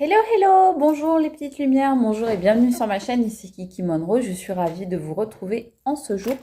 Hello, hello, bonjour les petites lumières, bonjour et bienvenue sur ma chaîne, ici Kiki Monroe. Je suis ravie de vous retrouver en ce jour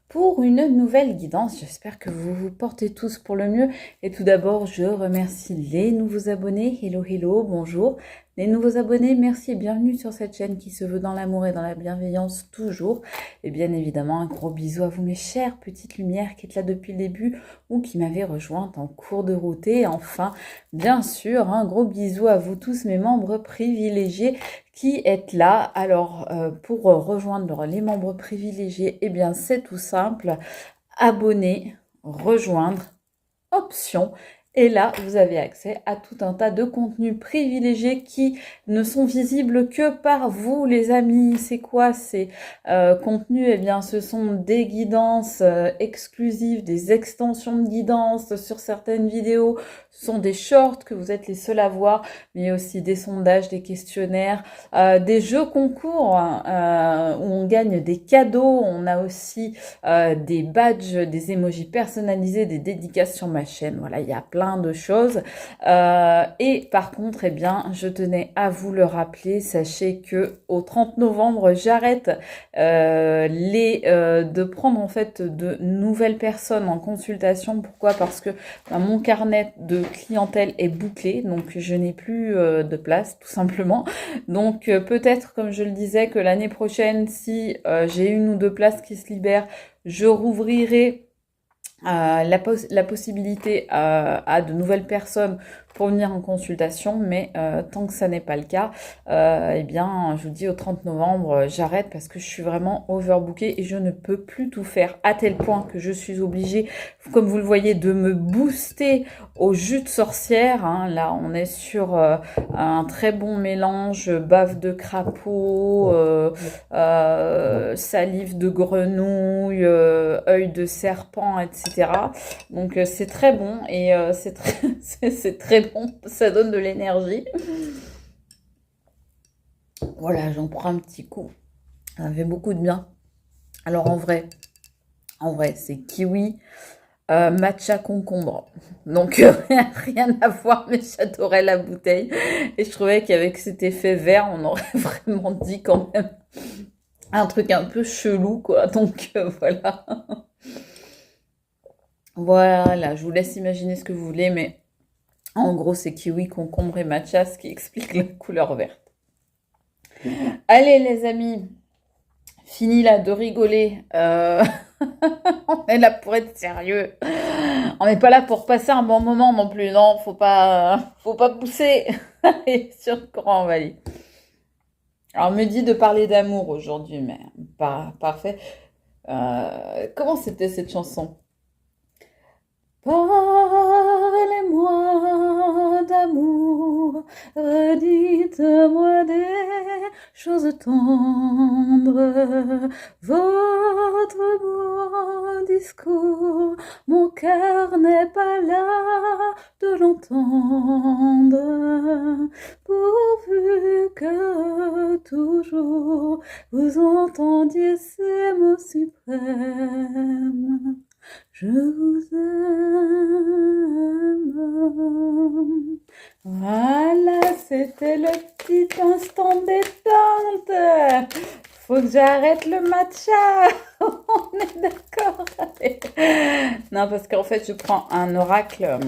pour une nouvelle guidance. J'espère que vous vous portez tous pour le mieux. Et tout d'abord, je remercie les nouveaux abonnés. Hello, hello, bonjour. Les nouveaux abonnés, merci et bienvenue sur cette chaîne qui se veut dans l'amour et dans la bienveillance toujours. Et bien évidemment, un gros bisou à vous mes chères petites lumières qui êtes là depuis le début ou qui m'avaient rejointe en cours de route. Et enfin, bien sûr, un gros bisou à vous tous mes membres privilégiés qui êtes là. Alors, pour rejoindre les membres privilégiés, eh bien, c'est tout simple. Abonner, rejoindre, option. Et là, vous avez accès à tout un tas de contenus privilégiés qui ne sont visibles que par vous, les amis. C'est quoi ces contenus? Eh bien, ce sont des guidances exclusives, des extensions de guidance sur certaines vidéos. Ce sont des shorts que vous êtes les seuls à voir, mais aussi des sondages, des questionnaires, des jeux concours où on gagne des cadeaux. On a aussi des badges, des emojis personnalisés, des dédicaces sur ma chaîne. Voilà, il y a plein de choses. Et par contre, eh bien, je tenais à vous le rappeler. Sachez que au 30 novembre, j'arrête de prendre en fait de nouvelles personnes en consultation. Pourquoi? Parce que mon carnet de clientèle est bouclé, donc je n'ai plus de place, tout simplement. Donc peut-être, comme je le disais, que l'année prochaine, si j'ai une ou deux places qui se libèrent, je rouvrirai la possibilité à de nouvelles personnes pour venir en consultation, mais tant que ça n'est pas le cas, eh bien, je vous dis au 30 novembre, j'arrête parce que je suis vraiment overbookée et je ne peux plus tout faire, à tel point que je suis obligée, comme vous le voyez, de me booster au jus de sorcière. Hein. Là, on est sur un très bon mélange, bave de crapaud, salive de grenouille, œil de serpent, etc. Donc c'est très bon et c'est très bon, ça donne de l'énergie. Voilà, j'en prends un petit coup. Ça fait beaucoup de bien. Alors en vrai, c'est kiwi, matcha concombre. Donc rien à voir, mais j'adorais la bouteille. Et je trouvais qu'avec cet effet vert, on aurait vraiment dit quand même un truc un peu chelou, quoi. Donc voilà. Voilà, je vous laisse imaginer ce que vous voulez, mais en gros, c'est kiwi, concombre et matcha, ce qui explique la couleur verte. Allez, les amis, fini là de rigoler. On est là pour être sérieux. On n'est pas là pour passer un bon moment non plus, non. Faut pas pousser. Allez, sur courant, on va aller. Alors, on me dit de parler d'amour aujourd'hui, mais parfait. Comment c'était cette chanson? Parlez-moi d'amour, redites-moi des choses tendres, votre beau discours, mon cœur n'est pas là de l'entendre, pourvu que toujours vous entendiez ces mots suprêmes. Je vous aime. Voilà, c'était le petit instant détente. Faut que j'arrête le matcha. On est d'accord. Non, parce qu'en fait, je prends un oracle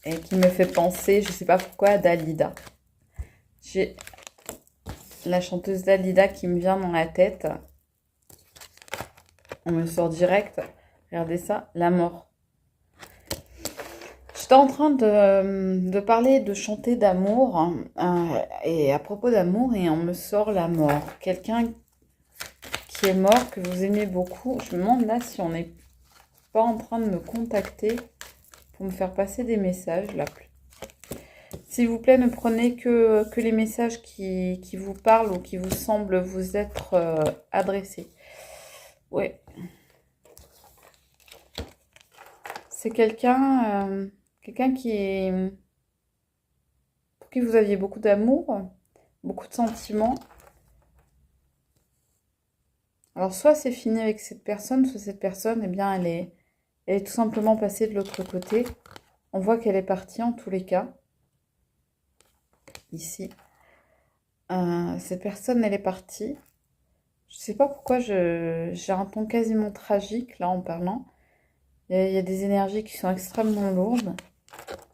et qui me fait penser, je sais pas pourquoi, à Dalida. J'ai la chanteuse Dalida qui me vient dans la tête. On me sort direct. Regardez ça, la mort. J'étais en train de parler, de chanter d'amour, et à propos d'amour, et on me sort la mort. Quelqu'un qui est mort, que vous aimez beaucoup. Je me demande là si on n'est pas en train de me contacter pour me faire passer des messages. Là. S'il vous plaît, ne prenez que les messages qui vous parlent ou qui vous semblent vous être adressés. Ouais. C'est quelqu'un pour qui vous aviez beaucoup d'amour, beaucoup de sentiments. Alors soit c'est fini avec cette personne, soit cette personne, eh bien elle est tout simplement passée de l'autre côté. On voit qu'elle est partie en tous les cas. ici. Cette personne, elle est partie. Je sais pas pourquoi j'ai un ton quasiment tragique là en parlant. Il y a des énergies qui sont extrêmement lourdes.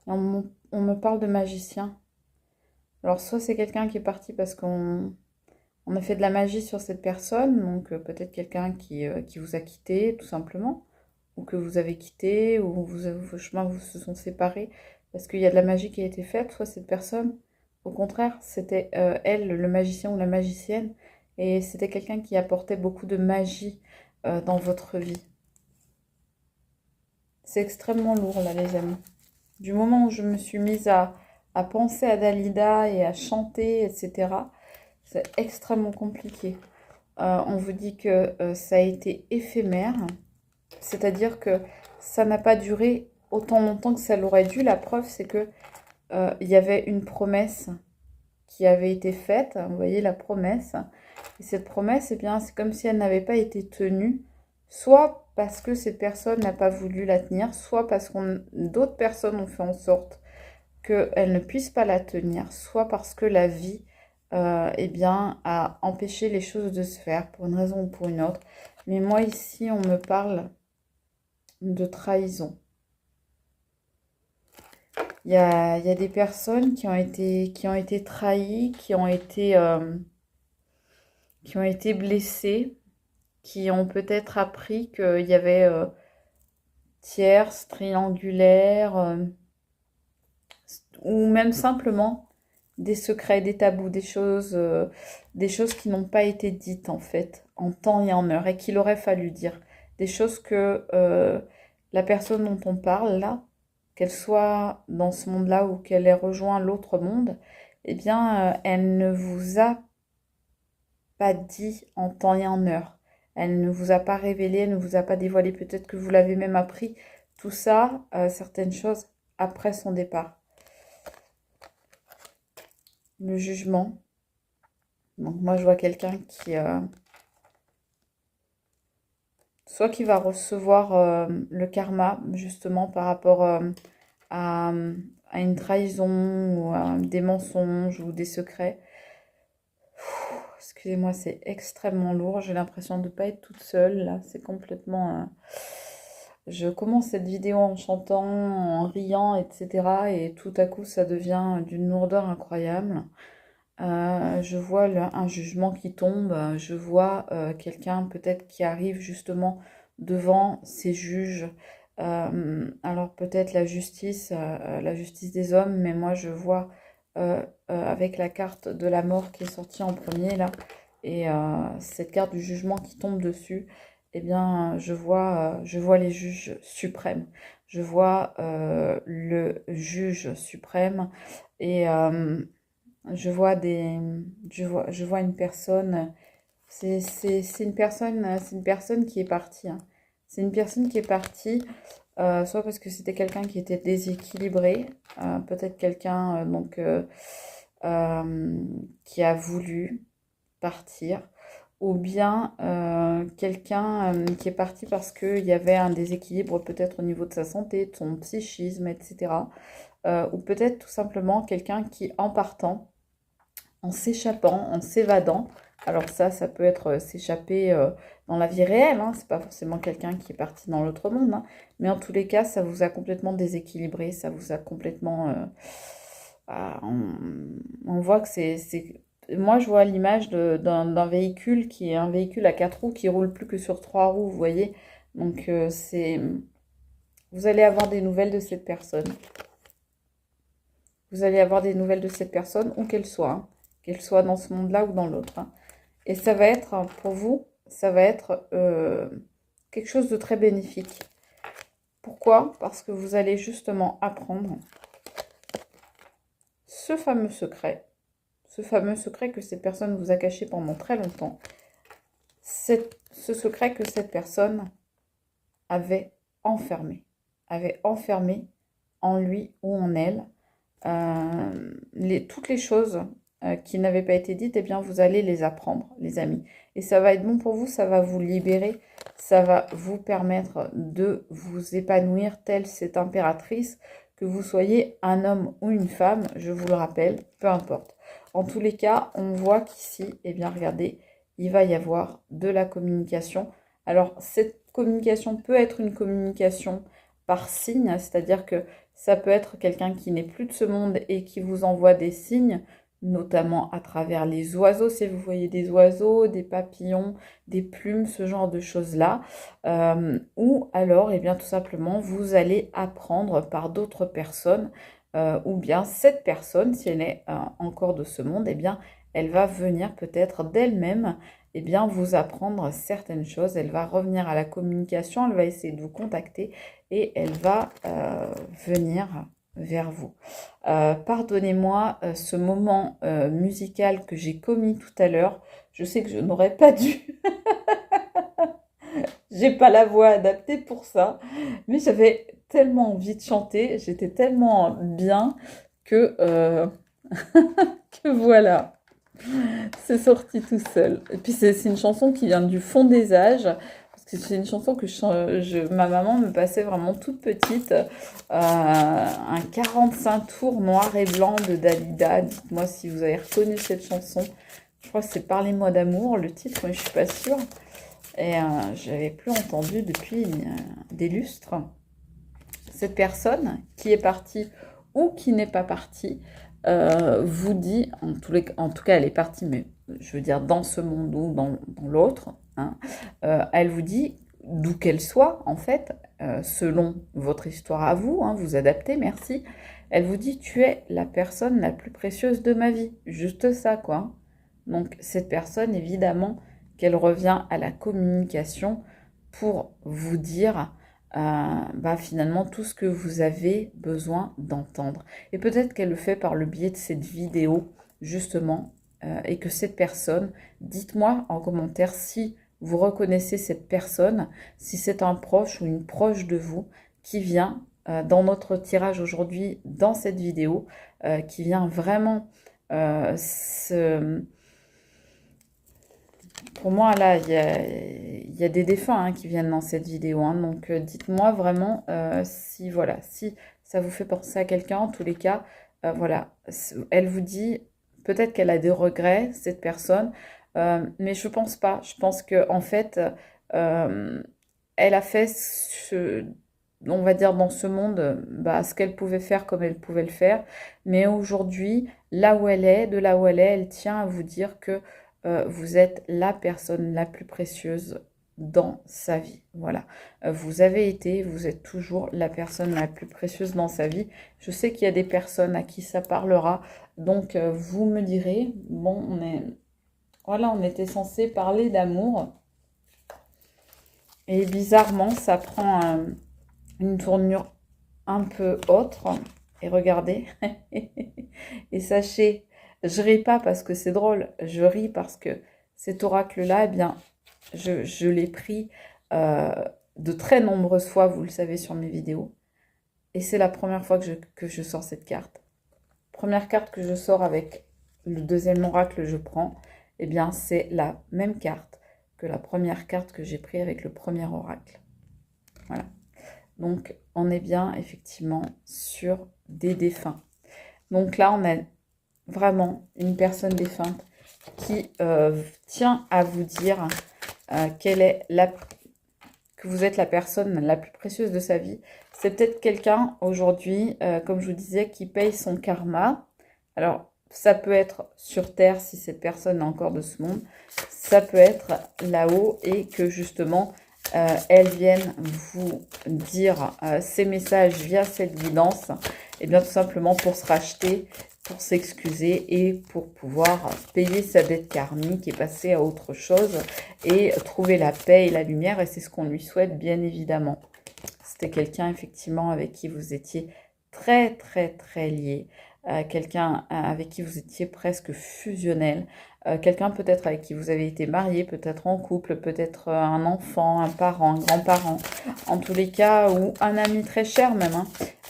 Et on me parle de magicien. Alors soit c'est quelqu'un qui est parti parce on a fait de la magie sur cette personne, donc peut-être quelqu'un qui vous a quitté tout simplement, ou que vous avez quitté, ou vos chemins vous se sont séparés parce qu'il y a de la magie qui a été faite, soit cette personne, au contraire, c'était elle, le magicien ou la magicienne, et c'était quelqu'un qui apportait beaucoup de magie dans votre vie. C'est extrêmement lourd là, les amis. Du moment où je me suis mise à penser à Dalida et à chanter, etc., c'est extrêmement compliqué. On vous dit que ça a été éphémère, c'est-à-dire que ça n'a pas duré autant longtemps que ça l'aurait dû. La preuve, c'est que il y avait une promesse qui avait été faite. Vous voyez la promesse. Et cette promesse, eh bien, c'est comme si elle n'avait pas été tenue, soit parce que cette personne n'a pas voulu la tenir, soit parce que d'autres personnes ont fait en sorte qu'elle ne puisse pas la tenir, soit parce que la vie eh bien, a empêché les choses de se faire pour une raison ou pour une autre. Mais moi ici, on me parle de trahison. Il y a des personnes qui ont été trahies, qui ont été blessées, qui ont peut-être appris qu'il y avait tierce, triangulaire, ou même simplement des secrets, des tabous, des choses qui n'ont pas été dites en fait, en temps et en heure, et qu'il aurait fallu dire. Des choses que la personne dont on parle là, qu'elle soit dans ce monde-là ou qu'elle ait rejoint l'autre monde, eh bien, elle ne vous a pas dit en temps et en heure. Elle ne vous a pas révélé, elle ne vous a pas dévoilé. Peut-être que vous l'avez même appris. Tout ça, certaines choses, après son départ. Le jugement. Donc moi, je vois quelqu'un soit qui va recevoir le karma, justement, par rapport à, à une trahison ou à des mensonges ou des secrets. Excusez-moi, c'est extrêmement lourd. J'ai l'impression de ne pas être toute seule, là. C'est complètement... Je commence cette vidéo en chantant, en riant, etc. Et tout à coup, ça devient d'une lourdeur incroyable. Je vois un jugement qui tombe, je vois quelqu'un peut-être qui arrive justement devant ces juges. Alors peut-être la justice des hommes, mais moi je vois avec la carte de la mort qui est sortie en premier là, et cette carte du jugement qui tombe dessus, eh bien je vois les juges suprêmes. Je vois le juge suprême et je vois une personne, c'est une personne qui est partie, hein. C'est une personne qui est partie, soit parce que c'était quelqu'un qui était déséquilibré, peut-être quelqu'un qui a voulu partir, ou bien quelqu'un qui est parti parce qu'il y avait un déséquilibre peut-être au niveau de sa santé, de son psychisme, etc. Ou peut-être tout simplement quelqu'un qui, en partant, en s'échappant, en s'évadant. Alors ça peut être s'échapper dans la vie réelle, hein. C'est pas forcément quelqu'un qui est parti dans l'autre monde, hein. Mais en tous les cas, ça vous a complètement déséquilibré, ça vous a complètement... on voit que Moi, je vois l'image d'un véhicule qui est un véhicule à 4 roues qui roule plus que sur 3 roues, vous voyez. Donc, vous allez avoir des nouvelles de cette personne. Vous allez avoir des nouvelles de cette personne, où qu'elle soit, hein. Qu'elle soit dans ce monde-là ou dans l'autre, hein. Et ça va être, pour vous, ça va être quelque chose de très bénéfique. Pourquoi? Parce que vous allez justement apprendre ce fameux secret que cette personne vous a caché pendant très longtemps. Ce secret que cette personne avait enfermé en lui ou en elle. Toutes les choses qui n'avaient pas été dites, eh bien, vous allez les apprendre, les amis. Et ça va être bon pour vous, ça va vous libérer, ça va vous permettre de vous épanouir telle cette impératrice que vous soyez un homme ou une femme, je vous le rappelle, peu importe. En tous les cas, on voit qu'ici, eh bien, regardez, il va y avoir de la communication. Alors, cette communication peut être une communication par signe, c'est-à-dire que ça peut être quelqu'un qui n'est plus de ce monde et qui vous envoie des signes, notamment à travers les oiseaux, si vous voyez des oiseaux, des papillons, des plumes, ce genre de choses-là. Ou alors, eh bien, tout simplement, vous allez apprendre par d'autres personnes, ou bien cette personne, si elle est encore de ce monde, eh bien, elle va venir peut-être d'elle-même, eh bien, vous apprendre certaines choses. Elle va revenir à la communication, elle va essayer de vous contacter et elle va venir vers vous. Pardonnez-moi ce moment musical que j'ai commis tout à l'heure. Je sais que je n'aurais pas dû. J'ai pas la voix adaptée pour ça, mais j'avais tellement envie de chanter, j'étais tellement bien que, que voilà, c'est sorti tout seul. Et puis c'est une chanson qui vient du fond des âges, parce que c'est une chanson que ma maman me passait vraiment toute petite, un 45 tours noir et blanc de Dalida. Dites-moi si vous avez reconnu cette chanson. Je crois que c'est Parlez-moi d'amour, le titre, mais je suis pas sûre. Et je l'avais plus entendu depuis des lustres. Cette personne qui est partie ou qui n'est pas partie vous dit, en tout cas elle est partie, mais je veux dire dans ce monde ou dans l'autre, hein, elle vous dit, d'où qu'elle soit en fait, selon votre histoire à vous, hein, vous adaptez, merci, elle vous dit tu es la personne la plus précieuse de ma vie, juste ça quoi. Donc cette personne évidemment qu'elle revient à la communication pour vous dire finalement tout ce que vous avez besoin d'entendre. Et peut-être qu'elle le fait par le biais de cette vidéo, justement, et que cette personne, dites-moi en commentaire si vous reconnaissez cette personne, si c'est un proche ou une proche de vous qui vient dans notre tirage aujourd'hui, dans cette vidéo, qui vient vraiment Pour moi, là, il y a des défunts hein, qui viennent dans cette vidéo. Hein, donc, dites-moi vraiment si, voilà, si ça vous fait penser à quelqu'un. En tous les cas, voilà, elle vous dit, peut-être qu'elle a des regrets, cette personne, mais je pense pas. Je pense que en fait, euh, elle a fait, on va dire, dans ce monde, ce qu'elle pouvait faire comme elle pouvait le faire. Mais aujourd'hui, là où elle est, de là où elle est, elle tient à vous dire que vous êtes la personne la plus précieuse dans sa vie. Voilà. Vous avez été, vous êtes toujours la personne la plus précieuse dans sa vie. Je sais qu'il y a des personnes à qui ça parlera. Donc, vous me direz, bon, voilà, on était censé parler d'amour. Et bizarrement, ça prend une tournure un peu autre. Et regardez. Et sachez, je ris pas parce que c'est drôle, je ris parce que cet oracle-là, eh bien, je l'ai pris de très nombreuses fois, vous le savez, sur mes vidéos. Et c'est la première fois que je sors cette carte. Première carte que je sors avec le deuxième oracle que je prends, eh bien, c'est la même carte que la première carte que j'ai prise avec le premier oracle. Voilà. Donc, on est bien, effectivement, sur des défunts. Donc là, on a vraiment une personne défunte qui tient à vous dire que vous êtes la personne la plus précieuse de sa vie. C'est peut-être quelqu'un aujourd'hui, comme je vous disais, qui paye son karma. Alors, ça peut être sur Terre si cette personne est encore de ce monde. Ça peut être là-haut et que justement, elles viennent vous dire ces messages via cette guidance. Et bien tout simplement pour se racheter, pour s'excuser et pour pouvoir payer sa dette karmique et passer à autre chose et trouver la paix et la lumière. Et c'est ce qu'on lui souhaite, bien évidemment. C'était quelqu'un, effectivement, avec qui vous étiez très, très, très lié. Quelqu'un avec qui vous étiez presque fusionnel. Quelqu'un peut-être avec qui vous avez été marié, peut-être en couple, peut-être un enfant, un parent, un grand-parent. En tous les cas, ou un ami très cher même.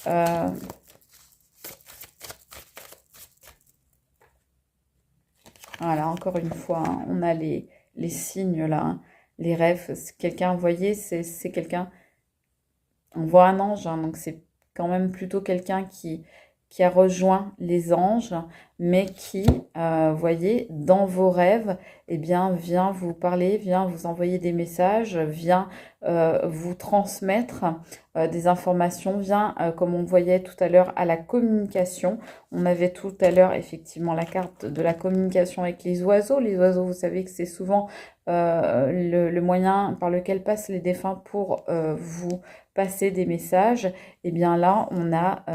Hein. Voilà, encore une fois, hein, on a les signes là, hein, les rêves. Quelqu'un, vous voyez, c'est quelqu'un, on voit un ange, hein, donc c'est quand même plutôt quelqu'un qui a rejoint les anges, mais qui, voyez, dans vos rêves, eh bien, vient vous parler, vient vous envoyer des messages, vient vous transmettre des informations, vient, comme on voyait tout à l'heure, à la communication. On avait tout à l'heure, effectivement, la carte de la communication avec les oiseaux. Les oiseaux, vous savez que c'est souvent le moyen par lequel passent les défunts pour vous passer des messages. Et bien là, on a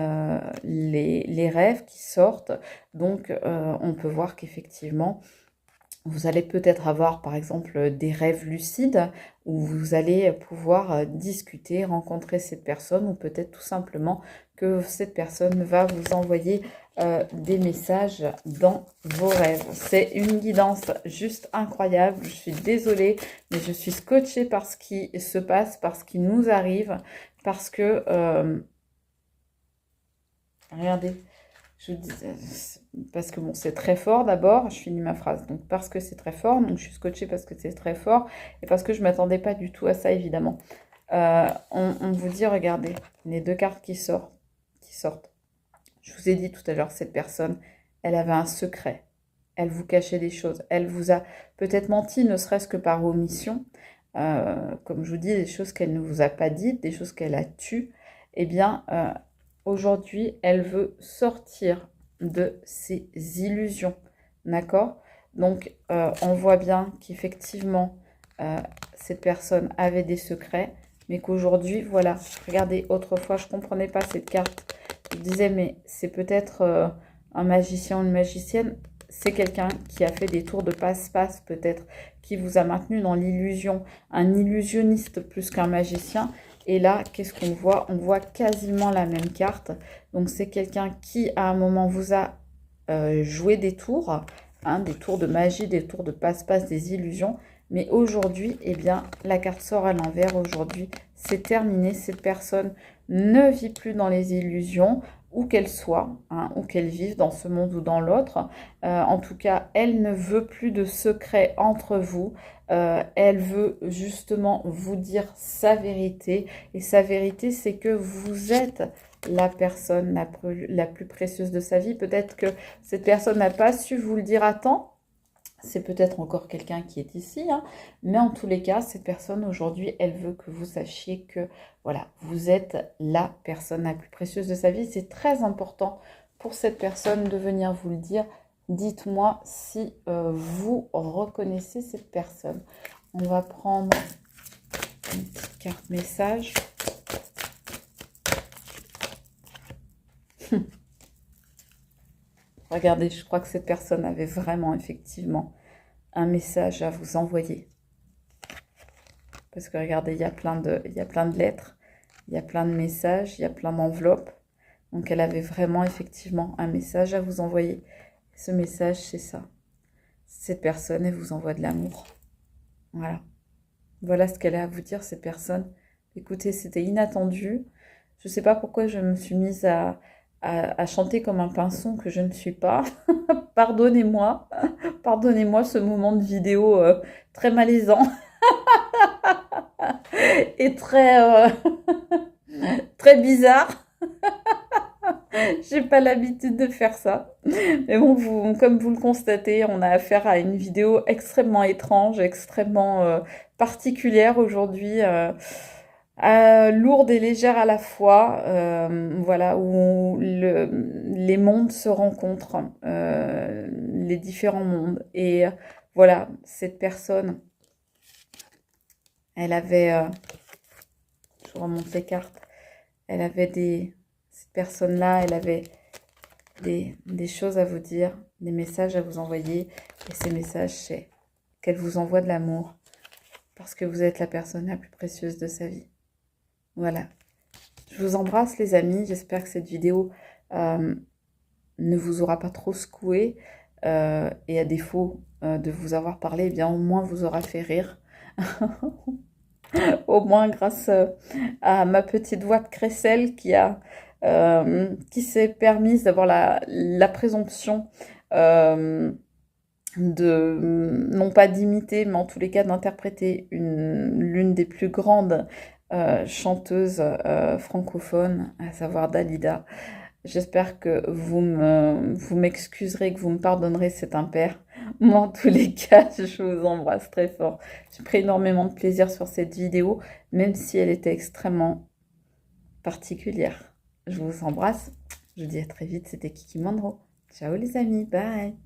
les rêves qui sortent. Donc, on peut voir qu'effectivement, vous allez peut-être avoir, par exemple, des rêves lucides où vous allez pouvoir discuter, rencontrer cette personne ou peut-être tout simplement que cette personne va vous envoyer des messages dans vos rêves. C'est une guidance juste incroyable. Je suis désolée, mais je suis scotchée par ce qui se passe, par ce qui nous arrive, parce que, regardez, je vous dis, parce que bon, c'est très fort d'abord, je finis ma phrase, donc parce que c'est très fort, donc je suis scotchée parce que c'est très fort, et parce que je ne m'attendais pas du tout à ça, évidemment. On vous dit, regardez, les deux cartes qui sortent. Je vous ai dit tout à l'heure, cette personne, elle avait un secret. Elle vous cachait des choses. Elle vous a peut-être menti, ne serait-ce que par omission. Comme je vous dis, des choses qu'elle ne vous a pas dites, des choses qu'elle a tues. Eh bien, aujourd'hui, elle veut sortir de ses illusions. D'accord? Donc, on voit bien qu'effectivement, cette personne avait des secrets, mais qu'aujourd'hui, voilà, regardez, autrefois, je ne comprenais pas cette carte. Je disais, mais c'est peut-être un magicien ou une magicienne. C'est quelqu'un qui a fait des tours de passe-passe, peut-être, qui vous a maintenu dans l'illusion. Un illusionniste plus qu'un magicien. Et là, qu'est-ce qu'on voit? On voit quasiment la même carte. Donc, c'est quelqu'un qui, à un moment, vous a joué des tours, hein, des tours de magie, des tours de passe-passe, des illusions. Mais aujourd'hui, eh bien, la carte sort à l'envers. Aujourd'hui, c'est terminé. Cette personne ne vit plus dans les illusions, où qu'elle soit, hein, où qu'elle vive, dans ce monde ou dans l'autre. En tout cas, elle ne veut plus de secrets entre vous. Elle veut justement vous dire sa vérité. Et sa vérité, c'est que vous êtes la personne la plus précieuse de sa vie. Peut-être que cette personne n'a pas su vous le dire à temps. C'est peut-être encore quelqu'un qui est ici, hein, mais en tous les cas, cette personne aujourd'hui, elle veut que vous sachiez que voilà, vous êtes la personne la plus précieuse de sa vie. C'est très important pour cette personne de venir vous le dire. Dites-moi si vous reconnaissez cette personne. On va prendre une petite carte message. Regardez, je crois que cette personne avait vraiment, effectivement, un message à vous envoyer. Parce que regardez, il y a plein de lettres, il y a plein de messages, il y a plein d'enveloppes. Donc, elle avait vraiment, effectivement, un message à vous envoyer. Ce message, c'est ça. Cette personne, elle vous envoie de l'amour. Voilà. Voilà ce qu'elle a à vous dire, cette personne. Écoutez, c'était inattendu. Je ne sais pas pourquoi je me suis mise à chanter comme un pinson que je ne suis pas. Pardonnez-moi. Pardonnez-moi ce moment de vidéo très malaisant et très, très bizarre. J'ai pas l'habitude de faire ça. Mais bon, comme vous le constatez, on a affaire à une vidéo extrêmement étrange, extrêmement particulière aujourd'hui. Lourde et légère à la fois, voilà, où les mondes se rencontrent, les différents mondes. Et voilà, cette personne, elle avait, je remonte les cartes, elle avait cette personne-là, elle avait des choses à vous dire, des messages à vous envoyer. Et ces messages, c'est qu'elle vous envoie de l'amour, parce que vous êtes la personne la plus précieuse de sa vie. Voilà. Je vous embrasse les amis. J'espère que cette vidéo ne vous aura pas trop secoué. Et à défaut de vous avoir parlé, eh bien au moins vous aura fait rire. Au moins grâce à ma petite voix de crécelle qui s'est permise d'avoir la présomption non pas d'imiter, mais en tous les cas d'interpréter l'une des plus grandes chanteuse francophone, à savoir Dalida. J'espère que vous m'excuserez, que vous me pardonnerez cet impair. Moi, en tous les cas, je vous embrasse très fort. J'ai pris énormément de plaisir sur cette vidéo, même si elle était extrêmement particulière. Je vous embrasse. Je vous dis à très vite. C'était Kiki Monroe. Ciao les amis. Bye.